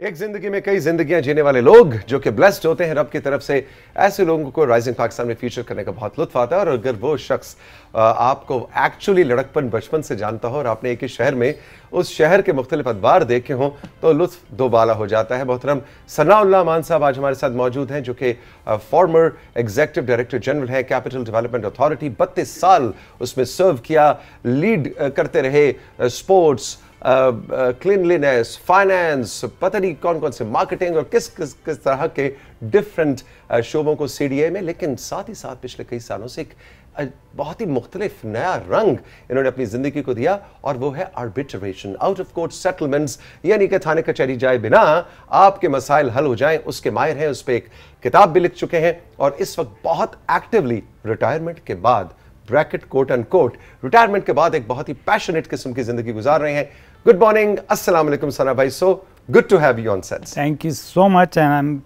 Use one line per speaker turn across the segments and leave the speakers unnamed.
एक जिंदगी में कई जिंदगियां जीने वाले लोग जो कि ब्लेस्ड होते हैं रब की तरफ से, ऐसे लोगों को राइजिंग पाकिस्तान में फीचर करने का बहुत लुत्फ आता है। और अगर वो शख्स आपको एक्चुअली लड़कपन बचपन से जानता हो और आपने एक ही शहर में उस शहर के मुख्तलिफ अदबार देखे हों तो लुत्फ दोबाला हो जाता है। मोहतरम सनाउल्लाह मान साहब आज हमारे साथ मौजूद हैं, जो कि फॉर्मर एग्जीक्यूटिव डायरेक्टर जनरल है कैपिटल डेवलपमेंट अथॉरिटी। 32 साल उसमें सर्व किया, लीड करते रहे स्पोर्ट्स, क्लीनलीनेस, फाइनेंस, पता नहीं कौन कौन से मार्केटिंग और किस तरह के डिफरेंट शोबों को सीडीए में। लेकिन साथ ही साथ पिछले कई सालों से एक बहुत ही मुख्तलिफ नया रंग इन्होंने अपनी जिंदगी को दिया और वो है arbitration, out of court settlements, यानी कि थाने कचहरी जाए बिना आपके मसाइल हल हो जाएं, उसके माहिर हैं। उस पर एक किताब भी लिख चुके हैं और इस वक्त बहुत एक्टिवली रिटायरमेंट के बाद, bracket quote and quote, retirement के बाद एक बहुत ही पैशनेट किस्म की जिंदगी गुजार रहे हैं। गुड मॉर्निंग, अस्सलाम वालेकुम सना भाई, so good to have you on set.
Thank you so much and I am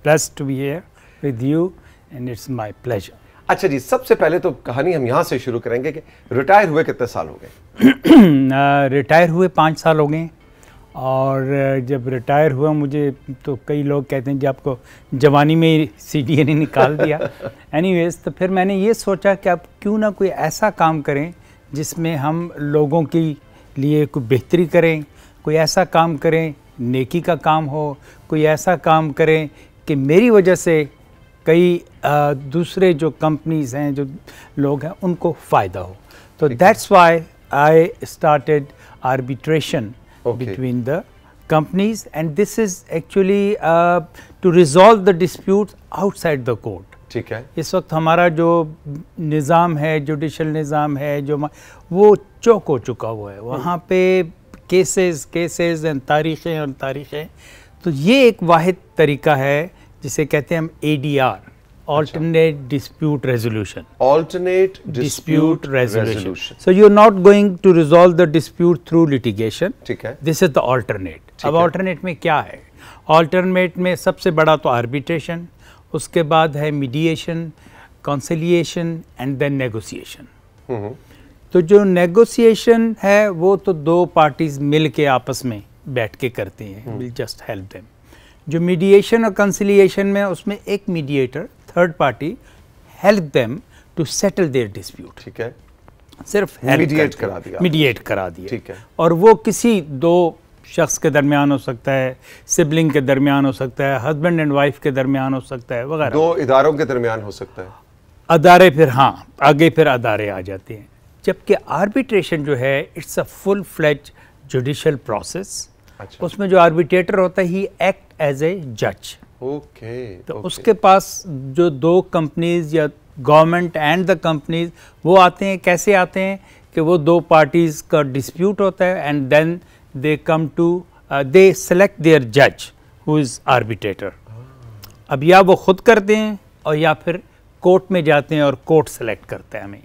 blessed to be here with you and it's my pleasure.
अच्छा जी, सबसे पहले तो कहानी हम यहाँ से शुरू करेंगे कि रिटायर हुए कितने साल हो गए?
रिटायर हुए 5 साल हो गए और जब रिटायर हुआ मुझे तो कई लोग कहते हैं कि आपको जवानी में ही सीडीए ने निकाल दिया। एनीवेज, तो फिर मैंने ये सोचा कि अब क्यों ना कोई ऐसा काम करें जिसमें हम लोगों के लिए कोई बेहतरी करें, कोई ऐसा काम करें नेकी का काम हो, कोई ऐसा काम करें कि मेरी वजह से कई दूसरे जो कंपनीज हैं, जो लोग हैं, उनको फ़ायदा हो। तो that's why I started arbitration between the companies, and this is actually to resolve the disputes outside the court.
ठीक है।
इस वक्त हमारा जो निज़ाम है, जुडिशल निज़ाम है, जो वो चौक हो चुका हुआ है। वहाँ पे केसेस एंड तारीख़ें। तो ये एक वाहिद तरीका है जिसे कहते हैं हम ADR, alternate dispute resolution.
Alternate dispute resolution.
So you're not going to resolve the dispute through litigation.
ठीक है।
This is the alternate. अब alternate में क्या है? Alternate में सबसे बड़ा तो arbitration, उसके बाद है mediation, conciliation and then negotiation. तो जो negotiation है वो तो दो parties मिल के आपस में बैठ के करते हैं. We'll just help them. जो mediation और conciliation में उसमें एक mediator, third party, help them to settle their dispute.
ठीक है।
सिर्फ
मीडिएट करा दिया। ठीक है।
और वो किसी दो शख्स के दरमियान हो सकता है, सिबलिंग के दरमियान हो सकता है, हस्बैंड एंड वाइफ के दरमियान हो सकता है, वगैरह।
दो इदारों के दरमियान हो सकता है।
अदारे फिर आगे फिर अदारे आ जाते हैं। जबकि आर्बिट्रेशन जो है it's a full fledge judicial process. उसमें जो आर्बिट्रेटर होता है ही एक्ट एज ए जज। तो उसके पास जो दो कंपनीज या गवर्नमेंट एंड द कंपनीज वो आते हैं, कैसे आते हैं कि वो दो पार्टीज का डिस्प्यूट होता है and then they come to they select their जज हु इज आर्बिट्रेटर। अब या वो खुद करते हैं और या फिर कोर्ट में जाते हैं और कोर्ट सेलेक्ट करता है हमें।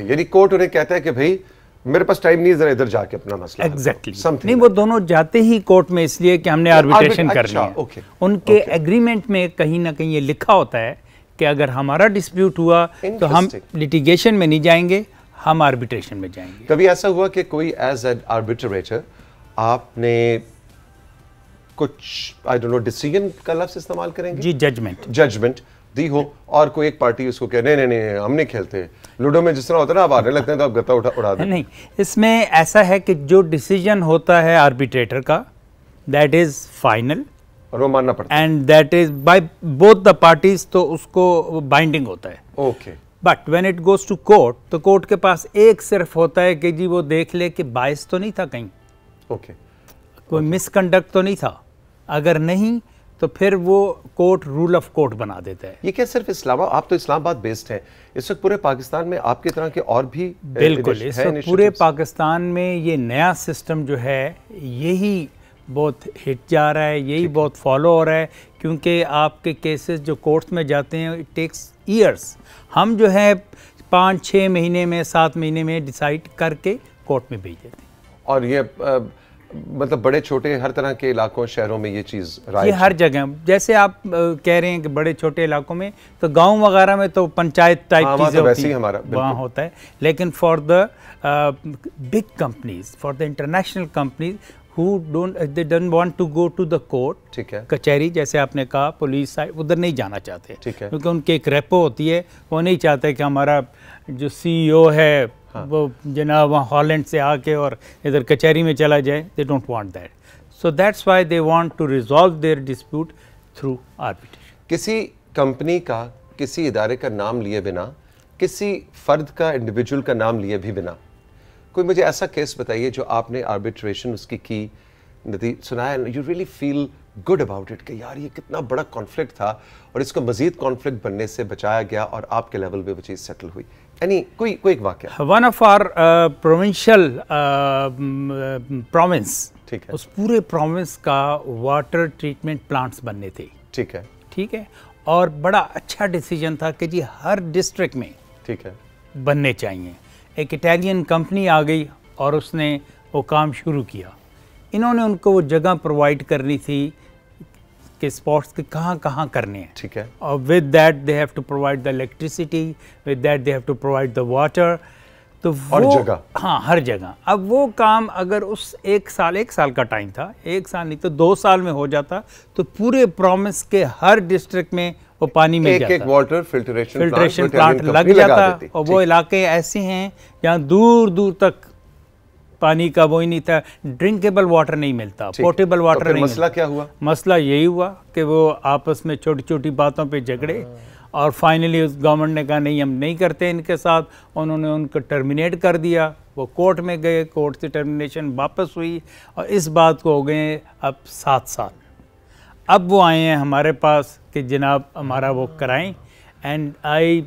यानी कोर्ट उन्हें कहता है कि भाई मेरे पास टाइम नहीं, जरा इधर जाके अपना मसला।
एग्जैक्टली नहीं, वो दोनों जाते ही कोर्ट में इसलिए कि हमने आर्बिट्रेशन करनी है। उनके एग्रीमेंट में कहीं ना कहीं ये लिखा होता है कि अगर हमारा डिस्प्यूट हुआ तो हम लिटिगेशन में नहीं जाएंगे, हम आर्बिट्रेशन में जाएंगे।
कभी ऐसा हुआ कि कोई एज एन आर्बिट्रेटर आपने कुछ आई डोंट नो डिसीजन का लफ्ज़ इस्तेमाल करेंगे?
जी,
जजमेंट दी हो और कोई एक पार्टी उसको कहे नहीं हम नहीं खेलते, लूडो में जिस तरह होता है ना, आप हारने लगते हैं तो आप गत्ता उड़ा दें।
नहीं, इसमें ऐसा है कि जो डिसीजन होता है आर्बिट्रेटर का दैट इज फाइनल
और वो मानना पड़ता है,
and that is by both the parties, तो उसको बाइंडिंग होता है।
Okay.
But when it goes to court तो कोर्ट के पास एक सिर्फ होता है कि जी वो देख ले कि बायस तो नहीं था कहीं, कोई मिसकंडक्ट तो नहीं था। अगर नहीं तो फिर वो कोर्ट रूल ऑफ कोर्ट बना देता है।
ये क्या सिर्फ इस्लामाबाद, आप तो इस्लामाबाद बेस्ड हैं, इस वक्त पूरे पाकिस्तान में आपकी तरह के और भी?
बिल्कुल, इस वक्त पूरे पाकिस्तान में ये नया सिस्टम जो है यही बहुत हिट जा रहा है, यही बहुत फॉलो हो रहा है, क्योंकि आपके केसेस जो कोर्ट्स में जाते हैं इट टेक्स ईयर्स। हम जो है 5-6 महीने में, 7 महीने में डिसाइड करके कोर्ट में भेज देते हैं।
और ये मतलब बड़े छोटे हर तरह के इलाकों, शहरों में ये चीज़
ये हर जगह, जैसे आप कह रहे हैं कि बड़े छोटे इलाकों में, तो गांव वगैरह में तो पंचायत टाइप चीज़ें होती हैं, वहाँ होता है। लेकिन for the big companies, for the international companies, they don't want to go to the court,
ठीक है,
कचहरी जैसे आपने कहा, पुलिस साइड उधर नहीं जाना चाहते,
ठीक है,
क्योंकि उनकी एक रेपो होती है, वो नहीं चाहते कि हमारा जो CEO है वो जनाब वहाँ हॉलैंड से आके और इधर कचहरी में चला जाए. They don't want that. So that's why they want to resolve their dispute through arbitration.
किसी कंपनी का, किसी इदारे का नाम लिए बिना, किसी फर्द का, इंडिविजुअल का नाम लिए भी बिना, कोई मुझे ऐसा केस बताइए जो आपने आर्बिट्रेशन उसकी की सुनाया, you really feel good about it कि यार ये कितना बड़ा कॉन्फ्लिक्ट था और इसको मजीद कॉन्फ्लिक्ट बनने से बचाया गया और आपके लेवल पे वो चीज़ सेटल हुई. कोई एक वाकया.
One of our provincial province,
ठीक है,
उस पूरे प्रोविंस का वाटर ट्रीटमेंट प्लांट्स बनने थे.
ठीक है,
ठीक है, और बड़ा अच्छा डिसीजन था कि जी हर डिस्ट्रिक्ट में,
ठीक है,
बनने चाहिए. एक इटालियन कंपनी आ गई और उसने वो काम शुरू किया. इन्होंने उनको वो जगह प्रोवाइड करनी थी कि स्पॉट्स के कहाँ कहाँ करने हैं.
ठीक है,
और with that they have to provide the electricity, with that they have to provide the water. तो
हर
वो
जगह,
हाँ हर जगह. अब वो काम अगर उस एक साल का टाइम था, एक साल नहीं तो 2 साल में हो जाता तो पूरे प्रोविंस के हर डिस्ट्रिक्ट में वो पानी मिल जाता.
एक वाटर फिल्ट्रेशन
प्लांट लग जाता. और वो इलाके ऐसे हैं जहाँ दूर दूर तक पानी का वो ही नहीं था, ड्रिंकेबल वाटर नहीं मिलता, पोर्टेबल वाटर नहीं मिलता.
मसला क्या हुआ?
मसला यही हुआ कि वो आपस में छोटी छोटी बातों पे झगड़े और फाइनली उस गवर्नमेंट ने कहा नहीं हम नहीं करते इनके साथ. उन्होंने उनको टर्मिनेट कर दिया. वो कोर्ट में गए, कोर्ट से टर्मिनेशन वापस हुई और इस बात को हो गए अब 7 साल. अब वो आए हैं हमारे पास कि जनाब हमारा वो कराएं. And I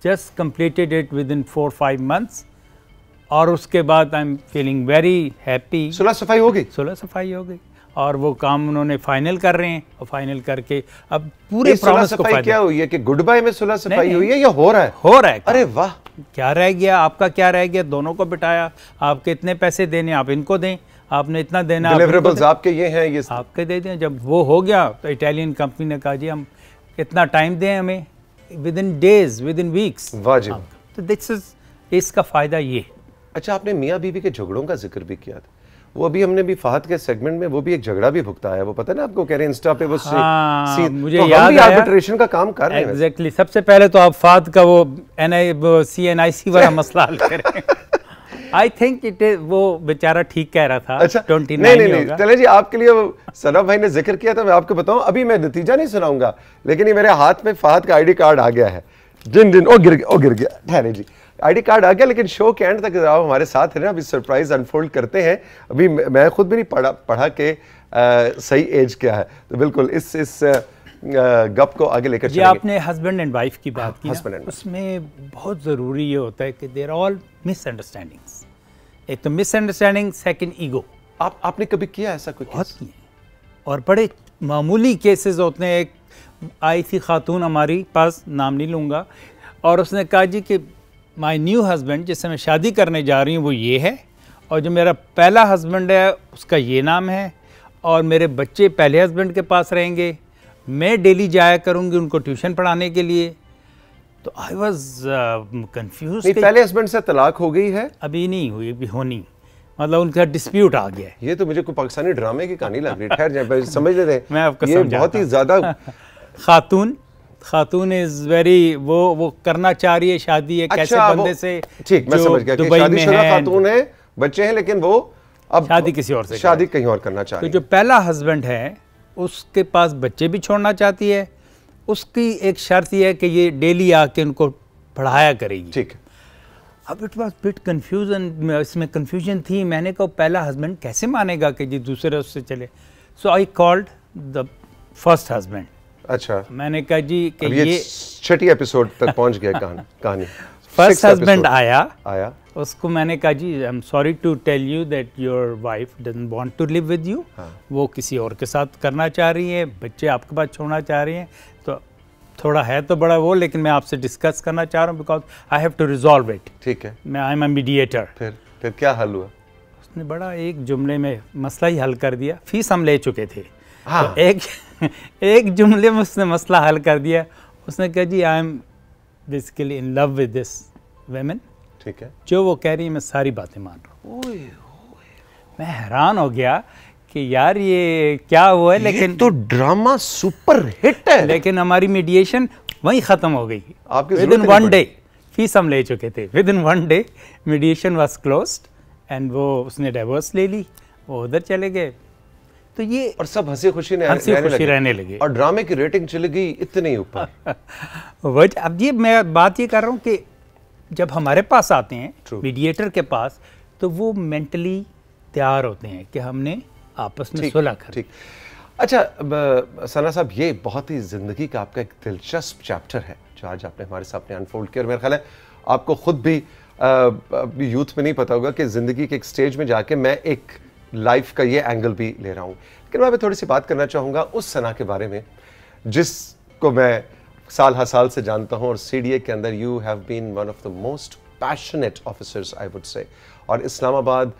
just completed it within 4-5 months और उसके बाद I am feeling very happy.
सुलह सफाई हो गई?
सुलह सफाई हो गई और वो काम उन्होंने फाइनल कर रहे हैं और फाइनल करके अब पूरे प्रोविंस को फायदा.
क्या हुई है कि गुड बाय में सुलह सफाई हुई है या हो रहा है?
हो रहा है.
अरे वाह,
क्या रह गया आपका, क्या रह गया? दोनों को बिठाया, आपके इतने पैसे देने आप इनको दें, आपने इतना देना,
डिलीवरेबल्स आपके ये हैं, ये
आपके दे दें. जब वो हो गया तो इटालियन कंपनी ने कहा जी हम इतना टाइम दें हमें, with in days, with in weeks.
वाह जी.
तो दिस इज इसका फायदा ये.
अच्छा, आपने मियाँ बीवी के झगड़ों का जिक्र भी किया था. वो अभी हमने भी फहद के सेगमेंट में वो भी एक झगड़ा भी भुगता है, वो पता है ना आपको, कह रहे हैं इंस्टा पे वो
मुझे
तो
याद आया
आर्बिट्रेशन का काम कर रहे हैं.
एग्जैक्टली. सबसे पहले तो आप फहद का वो CNIC वाला मसला हल करें. आई थिंक इट इज, वो बेचारा ठीक कह रहा था.
अच्छा,
29
नहीं, चले जी, आपके लिए वो सनम भाई ने जिक्र किया था, मैं आपको बताऊं, अभी मैं नतीजा नहीं सुनाऊंगा लेकिन ये मेरे हाथ में फहद का ID कार्ड आ गया है. जिन ओ गिर गया, ठहरे जी, ID कार्ड आ गया. लेकिन शो के एंड तक आप हमारे साथ हैं, अभी सरप्राइज अनफोल्ड करते हैं. अभी मैं खुद भी नहीं पढ़ा के सही एज क्या है, तो बिल्कुल इस गप को आगे लेकर
चलेंगे. आपने हस्बैंड एंड वाइफ की बात की, उसमें बहुत ज़रूरी ये होता है कि देयर ऑल मिसअंडरस्टैंडिंग्स. एक तो मिसअंडरस्टैंडिंग, सेकंड ईगो.
आपने कभी किया ऐसा कोई?
बहुत किए और बड़े मामूली केसेस होते हैं. एक आई थी खातून हमारी पास, नाम नहीं लूँगा, और उसने कहा जी कि माय न्यू हस्बैंड जिससे मैं शादी करने जा रही हूँ वो ये है, और जो मेरा पहला हस्बैंड है उसका ये नाम है, और मेरे बच्चे पहले हस्बैंड के पास रहेंगे, मैं डेली जाया करूँगी उनको ट्यूशन पढ़ाने के लिए. तो आई वॉज कन्फ्यूज.
पहले हस्बैंड से तलाक हो गई है?
अभी नहीं हुई, अभी होनी, मतलब उनका डिस्प्यूट आ गया है.
ये तो मुझे कोई पाकिस्तानी ड्रामे की कहानी लग रही है. ठहर जाए, समझ लेते हैं.
मैं आपको
ये बहुत ही ज्यादा
खातून इज वेरी, वो करना चाह रही है शादी है. अच्छा, कैसे बंदे से,
ठीक, मैं समझ गया कि शादीशुदा खातून है, बच्चे हैं, लेकिन वो अब
शादी किसी और से,
शादी कहीं और करना चाह रही है.
तो जो पहला हस्बैंड है उसके पास बच्चे भी छोड़ना चाहती है. उसकी एक शर्त यह है कि ये डेली आके उनको पढ़ाया करेगी.
ठीक.
अब इट वॉज बिट कन्फ्यूजन, इसमें कन्फ्यूजन थी. मैंने कहा पहला हस्बैंड कैसे मानेगा कि जी दूसरे उससे चले. So I called the first husband.
अच्छा,
मैंने कहा जी कि ये
6ठी एपिसोड तक पहुंच गया कहानी.
फर्स्ट हस्बैंड आया, उसको मैंने कहा जी I am sorry to tell you that your wife doesn't want to live with you. वो किसी और के साथ करना चाह रही है, बच्चे आपके पास छोड़ना चाह रही हैं. तो थोड़ा है तो बड़ा वो, लेकिन मैं आपसे डिस्कस करना चाह रहा हूँ because I have to resolve it.
ठीक है,
मैं आई एम अ मीडिएटर.
फिर क्या हल हुआ?
उसने बड़ा एक जुमले में मसला ही हल कर दिया. फीस हम ले चुके थे.
हाँ.
तो एक जुमले में उसने मसला हल कर दिया. उसने कहा जी I am basically in love with this women.
ठीक है,
जो वो कह रही है मैं सारी बातें मान रहा हूँ. मैं हैरान हो गया कि यार ये क्या हुआ है, लेकिन
तो ड्रामा सुपर हिट है,
लेकिन हमारी मीडिएशन वहीं ख़त्म हो गई।
आपकी
विद इन 1 डे फीस हम ले चुके थे, with in 1 day mediation was closed end वो उसने डाइवोर्स ले ली, वो उधर चले गए। तो ये
और सब हंसी खुशी
रहने लगे
और ड्रामे की रेटिंग चली गई इतने ऊपर।
वही अब ये मैं बात ये कर रहा हूँ कि जब हमारे पास आते हैं मीडिएटर के पास, तो वो मेंटली तैयार होते हैं कि हमने आपस में सुलह कर।
ठीक, अच्छा सना साहब, ये बहुत ही जिंदगी का आपका एक दिलचस्प चैप्टर है जो आज आपने हमारे सामने अनफोल्ड किया, और मेरा ख्याल है आपको खुद भी यूथ में नहीं पता होगा कि जिंदगी के एक स्टेज में जाके मैं एक लाइफ का ये एंगल भी ले रहा हूँ। लेकिन मैं थोड़ी सी बात करना चाहूँगा उस सना के बारे में जिसको मैं साल हर साल से जानता हूँ, और सीडीए के अंदर you have been one of the most passionate officers I would say, और इस्लामाबाद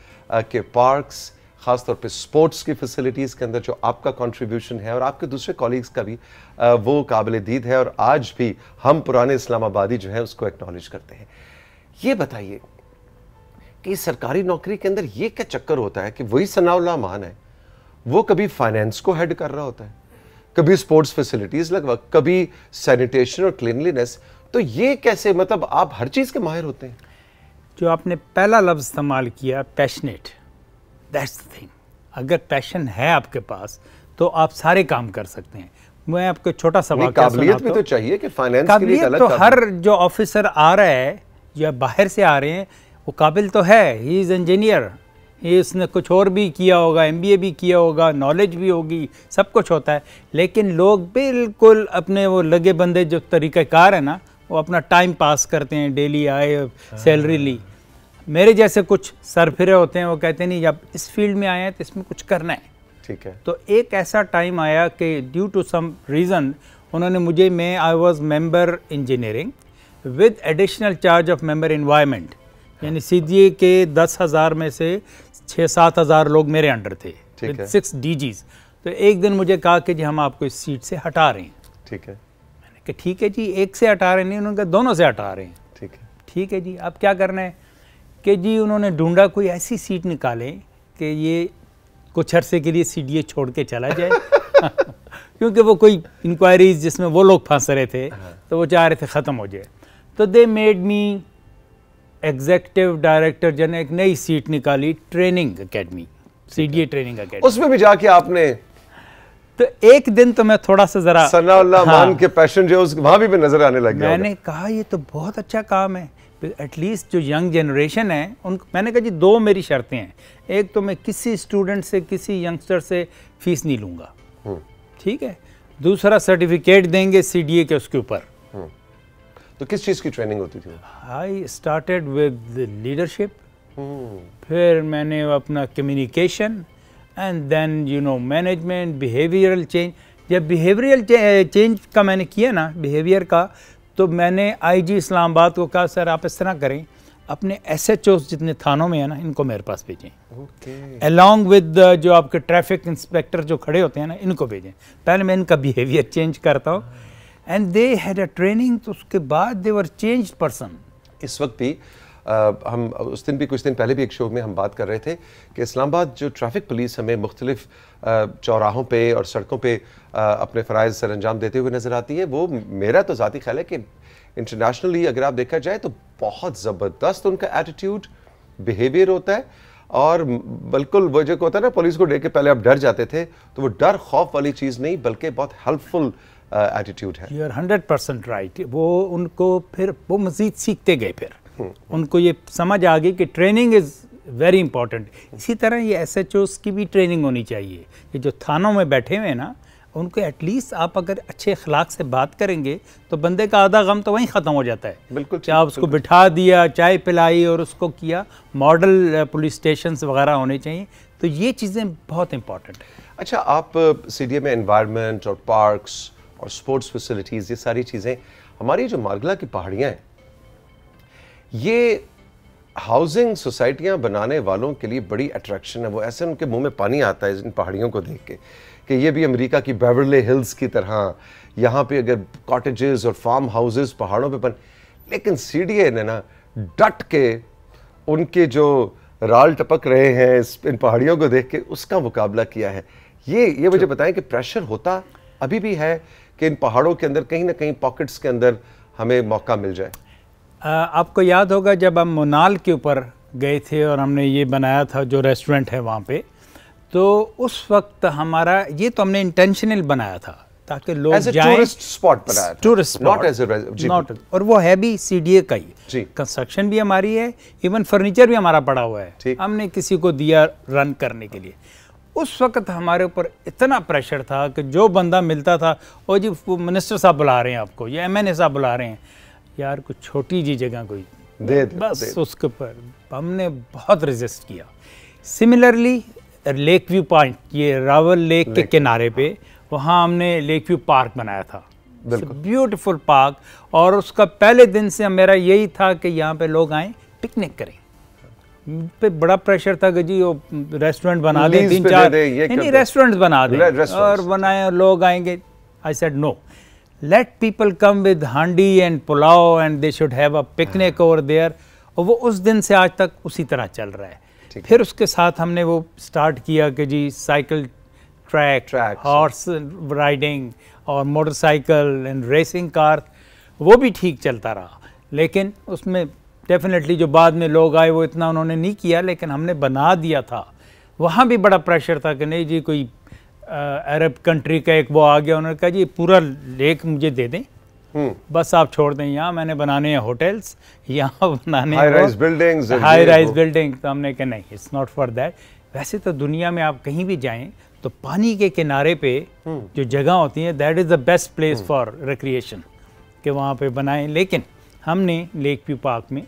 के पार्क्स, ख़ासतौर पे स्पोर्ट्स की फैसिलिटीज़ के अंदर जो आपका कंट्रीब्यूशन है और आपके दूसरे कॉलीग्स का भी वो काबिल दीद है, और आज भी हम पुराने इस्लामाबादी जो है उसको एक्नॉलेज करते हैं। ये बताइए कि सरकारी नौकरी के अंदर ये क्या चक्कर होता है कि वही सनाउल्लाह मान है, वो कभी फाइनेंस को हेड कर रहा होता है, कभी स्पोर्ट्स फैसिलिटीज़ लगभग, कभी सैनिटेशन और क्लीनलीनेस, तो ये कैसे, मतलब आप हर चीज़ के माहिर होते हैं?
जो आपने पहला लफ्ज़ इस्तेमाल किया पैशनेट, दैट्स द थिंग। अगर पैशन है आपके पास तो आप सारे काम कर सकते हैं। मैं आपको छोटा सा वाक़या
काबिलियत भी तो चाहिए कि फाइनेंस के लिए अलग
तो हर जो ऑफिसर आ रहा है या बाहर से आ रहे हैं वो काबिल तो है, ही इज़ इंजीनियर, ही उसने कुछ और भी किया होगा, MBA भी किया होगा, नॉलेज भी होगी, सब कुछ होता है, लेकिन लोग बिल्कुल अपने वो लगे बंदे जो तरीक़ाकार है ना, वो अपना टाइम पास करते हैं, डेली आए सैलरी ली। मेरे जैसे कुछ सरफिरे होते हैं, वो कहते नहीं जब इस फील्ड में आए हैं तो इसमें कुछ करना है।
ठीक है।
तो एक ऐसा टाइम आया कि ड्यू टू सम रीज़न उन्होंने मुझे, मैं I was member engineering with additional charge of member environment, यानी सीडीए के 10,000 में से 6-7 हज़ार लोग मेरे अंडर थे विद 6 DGs। तो एक दिन मुझे कहा कि जी हम आपको इस सीट से हटा रहे हैं।
ठीक है।
मैंने कहा ठीक है जी, एक से हटा रहे नहीं, उन्होंने कहा दोनों से हटा रहे हैं।
ठीक है।
ठीक है जी, अब क्या करना है कि जी उन्होंने ढूंढा कोई ऐसी सीट निकालें कि ये कुछ अरसे के लिए सीडीए छोड़ के चला जाए क्योंकि वो कोई इंक्वायरीज जिसमें वो लोग फंस रहे थे तो वो चाह रहे थे ख़त्म हो जाए। तो they made me executive director general, एक नई सीट निकाली, training academy, CDA training academy.
उसमें भी जाके आपने,
तो एक दिन तो मैं थोड़ा सा जरा
सनाउल्लाह मान के पैशन जो वहां भी नजर आने लग गया।
मैंने कहा ये तो बहुत अच्छा काम है, एटलीस्ट जो यंग जनरेशन है उनको, मैंने कहा जी 2 मेरी शर्तें हैं। एक तो मैं किसी स्टूडेंट से, किसी यंगस्टर से फीस नहीं लूँगा, ठीक है। दूसरा सर्टिफिकेट देंगे सीडीए के उसके ऊपर।
तो किस चीज़ की ट्रेनिंग होती थी?
आई स्टार्टेड विद लीडरशिप, फिर मैंने अपना communication and then you know management, behavioural change. जब बिहेवियरल चेंज का मैंने किया ना, बिहेवियर का, तो मैंने IG इस्लामाबाद को कहा सर आप इस तरह करें, अपने SHOs जितने थानों में है ना इनको मेरे पास भेजें, अलॉन्ग विद जो आपके ट्रैफिक इंस्पेक्टर जो खड़े होते हैं ना इनको भेजें। पहले मैं इनका बिहेवियर चेंज करता हूँ and they had a training, तो उसके बाद दे वर चेंज्ड पर्सन।
इस वक्त भी हम उस दिन भी, कुछ दिन पहले भी एक शो में हम बात कर रहे थे कि इस्लामाबाद जो ट्रैफिक पुलिस हमें मुख्तलिफ चौराहों पे और सड़कों पे अपने फ़राइज़ सर अंजाम देते हुए नज़र आती है। वो मेरा तो ज़ाती ख्याल है कि इंटरनेशनली अगर आप देखा जाए तो बहुत ज़बरदस्त उनका एटीट्यूड, बिहेवियर होता है, और बिल्कुल वो जो होता है ना, पुलिस को देख के पहले आप डर जाते थे, तो वो डर खौफ वाली चीज़ नहीं बल्कि बहुत हेल्पफुल एटीट्यूड है।
You are 100% right. वो उनको फिर वो मज़ीद सीखते गए, फिर उनको ये समझ आ गई कि ट्रेनिंग इज़ वेरी इंपॉर्टेंट। इसी तरह ये SHOs की भी ट्रेनिंग होनी चाहिए। ये जो थानों में बैठे हुए हैं ना, उनको एटलीस्ट आप अगर अच्छे अखलाक से बात करेंगे तो बंदे का आधा गम तो वहीं ख़त्म हो जाता है।
बिल्कुल।
क्या उसको बिठा दिया, चाय पिलाई और उसको किया। मॉडल पुलिस स्टेशन वगैरह होने चाहिए, तो ये चीज़ें बहुत इंपॉर्टेंट है।
अच्छा, आप सीडीए में एनवायरनमेंट और पार्क्स और स्पोर्ट्स फैसिलिटीज़, ये सारी चीज़ें, हमारी जो मारगला की पहाड़ियाँ हैं, ये हाउसिंग सोसाइटियाँ बनाने वालों के लिए बड़ी अट्रैक्शन है। वो ऐसे उनके मुंह में पानी आता है इन पहाड़ियों को देख के कि ये भी अमेरिका की बेवर्ली हिल्स की तरह, यहाँ पे अगर कॉटेजेस और फार्म हाउसेस पहाड़ों पे बन, लेकिन सीडीए ने ना डट के उनके जो राल टपक रहे हैं इन पहाड़ियों को देख के, उसका मुकाबला किया है। ये मुझे बताएं कि प्रेशर होता अभी भी है कि इन पहाड़ों के अंदर कहीं ना कहीं पॉकेट्स के अंदर हमें मौका मिल जाए?
आपको याद होगा जब हम मोनाल के ऊपर गए थे और हमने ये बनाया था जो रेस्टोरेंट है वहाँ पे, तो उस वक्त हमारा ये तो हमने इंटेंशनल बनाया था ताकि लोग जाएं,
टूरिस्ट स्पॉट बनाया था,
tourist
not as a
not, और वो है भी सीडीए का ही,
जी।
कंस्ट्रक्शन भी हमारी है, इवन फर्नीचर भी हमारा पड़ा हुआ है, हमने किसी को दिया रन करने के लिए। उस वक्त हमारे ऊपर इतना प्रेशर था कि जो बंदा मिलता था, ओ जी मिनिस्टर साहब बुला रहे हैं आपको, या एमएनए साहब बुला रहे हैं, यार कुछ छोटी जी जगह कोई
दे
बस उसके ऊपर हमने बहुत रेजिस्ट किया। सिमिलरली लेक व्यू पॉइंट, ये रावल लेक के किनारे पे, वहाँ हमने लेक व्यू पार्क बनाया था, ब्यूटीफुल पार्क, और उसका पहले दिन से मेरा यही था कि यहाँ पे लोग आएँ पिकनिक करें। पे बड़ा प्रेशर था कि जी वो रेस्टोरेंट बना दे, 3-4 नहीं रेस्टोरेंट बना दे और बनाए और लोग आएंगे। I said no, let people come with handi and pulao and they should have a picnic over there. और वो उस दिन से आज तक उसी तरह चल रहा है। फिर उसके साथ हमने वो स्टार्ट किया कि जी साइकिल ट्रैक, हॉर्स राइडिंग और मोटरसाइकिल एंड रेसिंग कार, वो भी ठीक चलता रहा। लेकिन उसमें डेफिनेटली जो बाद में लोग आए वो इतना उन्होंने नहीं किया, लेकिन हमने बना दिया था। वहाँ भी बड़ा प्रेशर था कि नहीं जी कोई अरब कंट्री का एक वो आ गया, उन्होंने कहा जी पूरा लेक मुझे दे दें, बस आप छोड़ दें, यहाँ मैंने बनाने हैं होटल्स, यहाँ बनाने
high rise buildings,
high rise building. तो हमने कहा नहीं, इट्स नॉट फॉर दैट। वैसे तो दुनिया में आप कहीं भी जाएं तो पानी के किनारे पे जो जगह होती है, that is the best place for recreation, कि वहाँ पे बनाएं। लेकिन हमने लेक व्यू पार्क में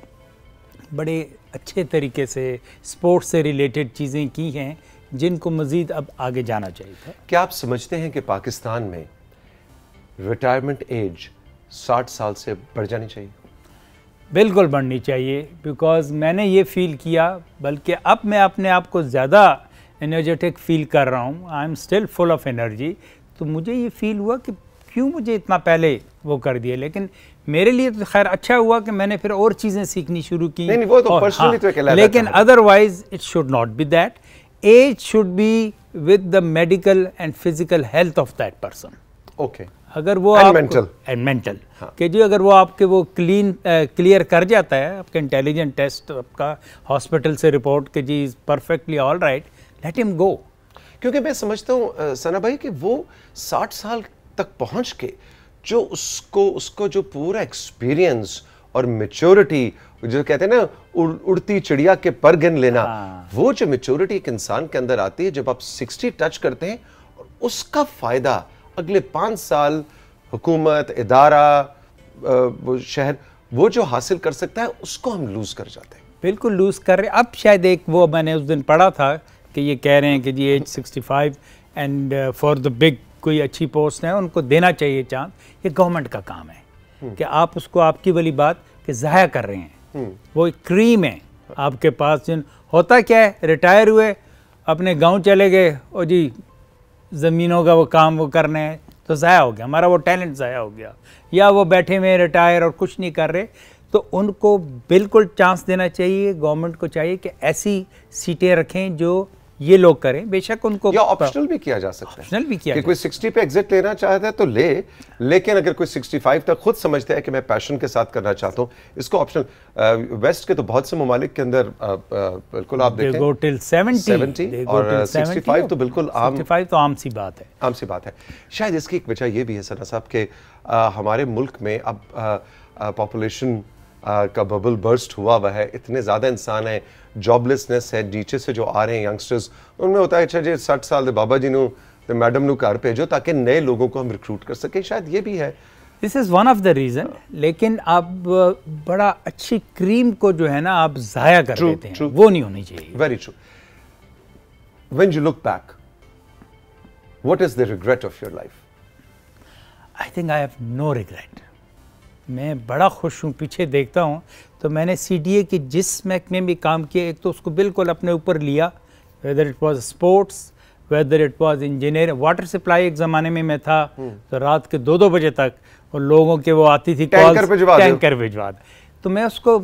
बड़े अच्छे तरीके से स्पोर्ट्स से रिलेटेड चीज़ें की हैं जिनको मज़ीद अब आगे जाना चाहिए था।
क्या आप समझते हैं कि पाकिस्तान में रिटायरमेंट एज 60 साल से बढ़ जानी चाहिए?
बिल्कुल बढ़नी चाहिए, बिकॉज़ मैंने ये फ़ील किया, बल्कि अब मैं अपने आप को ज़्यादा एनर्जेटिक फ़ील कर रहा हूँ, I am still full of energy. तो मुझे ये फ़ील हुआ कि क्यों मुझे इतना पहले वो कर दिया। लेकिन मेरे लिए तो खैर अच्छा हुआ कि मैंने फिर और चीज़ें सीखनी शुरू की।
नहीं, वो तो पर्सनली तो कहलाता है।
लेकिन otherwise it should not be that. Age should be with the medical and physical health of that person.
Okay,
अगर वो मेंटल कि जी अगर वो आपके वो क्लियर कर जाता है, आपका इंटेलिजेंट टेस्ट, आपका हॉस्पिटल से रिपोर्ट कि जी is perfectly all right, let him go.
क्योंकि मैं समझता हूँ सना भाई कि वो 60 साल तक पहुँच के जो उसको जो पूरा एक्सपीरियंस और मैच्योरिटी, जो कहते हैं ना उड़ती चिड़िया के पर गिन लेना, वो जो मैच्योरिटी एक इंसान के अंदर आती है जब आप 60 टच करते हैं, और उसका फ़ायदा अगले 5 साल हुकूमत, इदारा, वो शहर, वो जो हासिल कर सकता है, उसको हम लूज़ कर जाते हैं।
बिल्कुल लूज़ कर रहे। अब शायद एक वो मैंने उस दिन पढ़ा था कि ये कह रहे हैं कि जी age 65 and for the big कोई अच्छी पोस्ट है उनको देना चाहिए चांस। ये गवर्नमेंट का काम है कि आप उसको, आपकी वाली बात कि ज़ाया कर रहे हैं, वो एक क्रीम है आपके पास। जिन होता क्या है, रिटायर हुए अपने गांव चले गए और जी ज़मीनों का वो काम वो करने हैं, तो ज़ाया हो गया, हमारा वो टैलेंट ज़ाया हो गया। या वो बैठे हुए रिटायर और कुछ नहीं कर रहे, तो उनको बिल्कुल चांस देना चाहिए। गवर्नमेंट को चाहिए कि ऐसी सीटें रखें जो ये लोग करें। बेशक उनको
या ऑप्शनल भी किया जा सकता है,
ऑप्शनल भी किया
कि कोई 60 पे एग्जिट लेना चाहता है तो ले, लेकिन अगर कोई 65 तक खुद समझता है कि मैं पैशन के साथ करना चाहता हूँ, इसको ऑप्शनल। वेस्ट के तो बहुत से ममालिक के अंदर बिल्कुल आप देखें
go till 70
और 65 तो बिल्कुल आम,
65 तो आम सी बात है,
आम सी बात है। शायद इसकी एक वजह ये भी है सना साहब के हमारे मुल्क में अब पॉपुलेशन का बबल बर्स्ट हुआ हुआ है, इतने ज़्यादा इंसान हैं, जॉबलेसनेस है, नीचे से जो आ रहे हैं यंगस्टर्स, उनमें होता है अच्छा जी 60 साल दे बाबा जी नू ते मैडम नू घर भेजो ताकि नए लोगों को हम रिक्रूट कर सकें। शायद ये भी है,
this is one of the reason. लेकिन आप बड़ा अच्छी क्रीम को जो है ना आप ज़ाया कर देते हैं, वो नहीं होनी चाहिए।
Very true. When you look back, what is the regret of your life?
I think I have no regret. मैं बड़ा खुश हूँ, पीछे देखता हूँ तो मैंने सीडीए की जिस महकमे में भी काम किया, एक तो उसको बिल्कुल अपने ऊपर लिया, whether it was sports, whether it was engineering, water supply. एक ज़माने में मैं था तो रात के 2-2 बजे तक और लोगों के वो आती थी
टैंकर भिजवा दे।
तो मैं उसको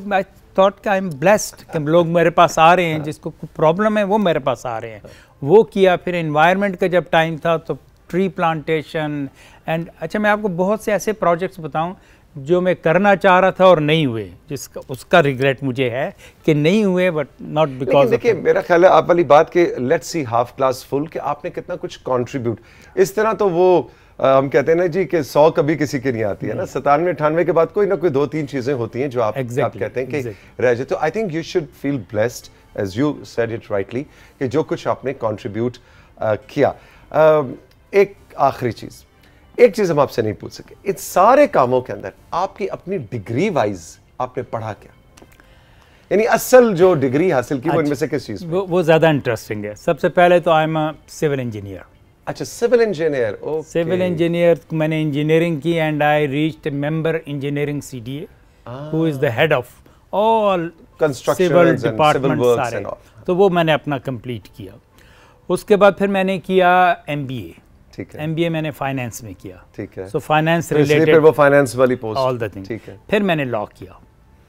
थॉट कि आई एम ब्लेस्ड कि लोग मेरे पास आ रहे हैं, जिसको कोई प्रॉब्लम है वो मेरे पास आ रहे हैं। वो किया। फिर एनवायरनमेंट का जब टाइम था तो ट्री प्लांटेशन एंड अच्छा, मैं आपको बहुत से ऐसे प्रोजेक्ट्स बताऊं जो मैं करना चाह रहा था और नहीं हुए, जिसका उसका रिग्रेट मुझे है कि नहीं हुए, बट नॉट बिकॉज।
देखिए मेरा ख्याल है आप वाली बात के let's see half glass full कि आपने कितना कुछ कंट्रीब्यूट, इस तरह तो वो हम कहते हैं ना जी कि 100 कभी किसी की नहीं आती है ना, 97-98 के बाद कोई ना कोई 2-3 चीजें होती हैं जो आप कहते हैं कि रह जाए। तो I think you should feel blessed as you said it rightly कि जो कुछ आपने कंट्रीब्यूट किया। एक आखिरी चीज, एक चीज हम आपसे नहीं पूछ सके, इस सारे कामों के अंदर आपकी अपनी डिग्री वाइज आपने पढ़ा क्या, यानी असल जो डिग्री हासिल की वो इनमें से किस चीज में?
वो ज्यादा इंटरेस्टिंग है। सबसे पहले तो I am a civil engineer.
अच्छा, civil engineer. Okay,
civil engineer मैंने इंजीनियरिंग की and I reached member engineering CDA who is the head of all
construction
civil department सारे। तो वो मैंने अपना कंप्लीट किया। उसके बाद फिर मैंने किया एमबीए।
ठीक है,
एमबीए मैंने फाइनेंस में किया।
ठीक है,
सो फाइनेंस
फिर
रिलेटेड
वो फाइनेंस वाली पोस्ट,
ऑल द थिंग।
ठीक है,
फिर मैंने लॉ किया।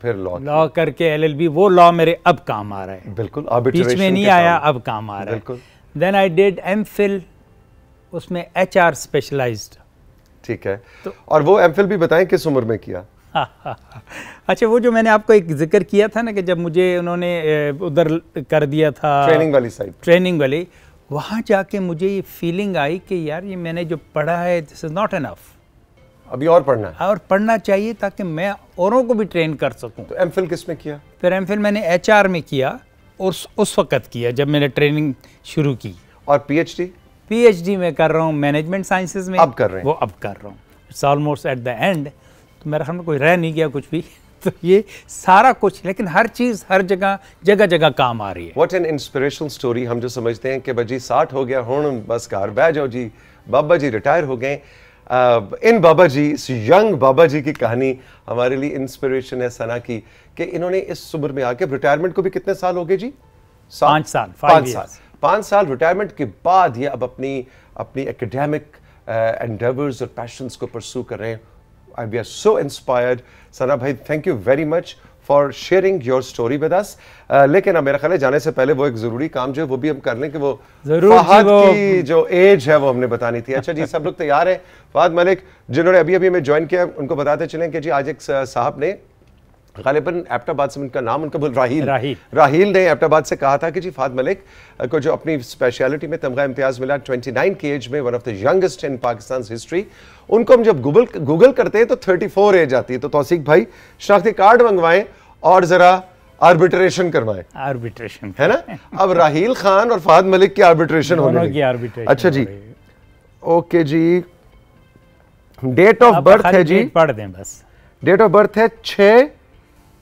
फिर
लॉ करके एलएलबी, वो लॉ मेरे अब काम आ रहा है,
बिल्कुल
बीच में नहीं आया, अब काम आ रहा है।
बिल्कुल।
देन आई डिड एमफिल, उसमें एचआर स्पेशलाइज्ड।
ठीक है, और वो एमफिल भी बताएं किस उम्र में किया?
अच्छा, वो जो मैंने आपको एक जिक्र किया था ना कि जब मुझे उन्होंने उधर कर दिया था
ट्रेनिंग वाली साइड,
ट्रेनिंग वाली, वहाँ जाके मुझे ये फीलिंग आई कि यार ये मैंने जो पढ़ा है दिस इज नॉट इनफ,
अभी और पढ़ना है,
और पढ़ना चाहिए ताकि मैं औरों को भी ट्रेन कर सकूं।
तो एमफिल किस में किया?
फिर एमफिल मैंने एचआर में किया, और उस वक्त किया जब मैंने ट्रेनिंग शुरू की।
और पीएचडी?
पीएचडी में कर रहा हूँ मैनेजमेंट साइंसेज में।
अब कर रहे हैं? वो
अब कर रहा हूँ, it's almost at the end. तो मेरा ख्याल में कोई रह नहीं गया कुछ भी। तो ये सारा कुछ, लेकिन हर चीज़ हर जगह जगह जगह काम आ रही है।
What an inspirational story. हम जो समझते हैं कि भाजी 60 हो गया हुण बस घर बह जाओ जी, बाबा जी रिटायर हो गए, इन बाबा जी, इस यंग बाबा जी की कहानी हमारे लिए इंस्पिरेशन है सना की, कि इन्होंने इस उम्र में आके, रिटायरमेंट को भी कितने साल हो गए जी?
5 साल।
5 साल रिटायरमेंट के बाद ये अब अपनी एकेडमिक एंडेवर्स और पैशंस को परस्यू कर रहे हैं। We are so inspired. Sana भाई, thank you very much for sharing your story with us. लेकिन अब मेरा ख्याल है जाने से पहले वो एक जरूरी काम जो है वो भी हम कर लें कि वो फहद की जो एज है वो हमने बतानी थी। अच्छा जी, सब लोग तैयार हैं? फहद मलिक जिन्होंने अभी हमें ज्वाइन किया, उनको बताते चलें कि जी आज एक साहब ने गालिबन एबटाबाद से, उनका नाम उनका बोल राहील ने एबटाबाद से कहा था कि जी फहद मलिक को जो अपनी स्पेशलिटी में तमगा इम्तियाज मिला 29 की एज में, one of the youngest in Pakistan history, उनको हम जब गूगल करते हैं तो 34 एज आती है। तो तौसीक भाई शनाख्ती कार्ड मंगवाएं और जरा आर्बिट्रेशन करवाएं।
आर्बिट्रेशन
है ना? अब राहील खान और फहद मलिक की आर्बिट्रेशन होने लगी। अच्छा जी, ओके जी, डेट ऑफ बर्थ है जी,
पढ़ दें बस।
डेट ऑफ बर्थ है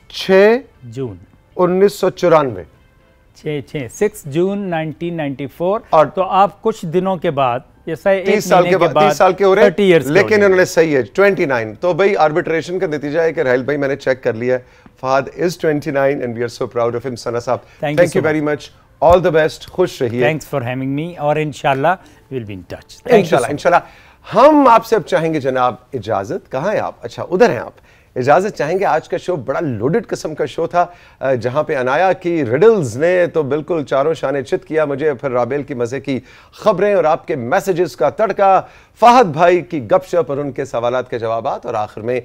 6
जून
1994।
6 जून 1994। और तो आप कुछ दिनों के बाद, जैसा
30 साल के बाद 30 साल के हो रहे हैं, लेकिन इन्होंने सही है 29। तो भाई आर्बिट्रेशन का नतीजा है कि राहिल भाई मैंने चेक कर लिया है, Fahad is 29 and we are so proud of him. Sana साहब, thank you very much, all the best, खुश रहिए।
थैंक्स फॉर हैविंग मी, और इंशाल्लाह विल बी इन टच।
इंशाल्लाह। हम आपसे अब चाहेंगे जनाब इजाजत। कहाँ हैं आप? अच्छा, उधर हैं आप। इजाजत चाहेंगे। आज का शो बड़ा लोडेड किस्म का शो था, जहां पे अनाया की रिडल्स ने तो बिल्कुल चारों शाने चित किया मुझे, फिर राबेल की मजे की खबरें और आपके मैसेजेस का तड़का, फहद भाई की गपशप और उनके सवालात के जवाबात, और आखिर में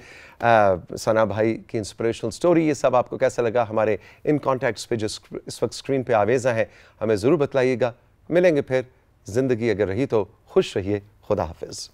सना भाई की इंस्पिरेशनल स्टोरी। ये सब आपको कैसा लगा? हमारे इन कॉन्टैक्ट्स पे जो इस वक्त स्क्रीन पे आवेजा हैं हमें ज़रूर बतलाइएगा। मिलेंगे फिर, जिंदगी अगर रही तो खुश रहिए। खुदा हाफिज़।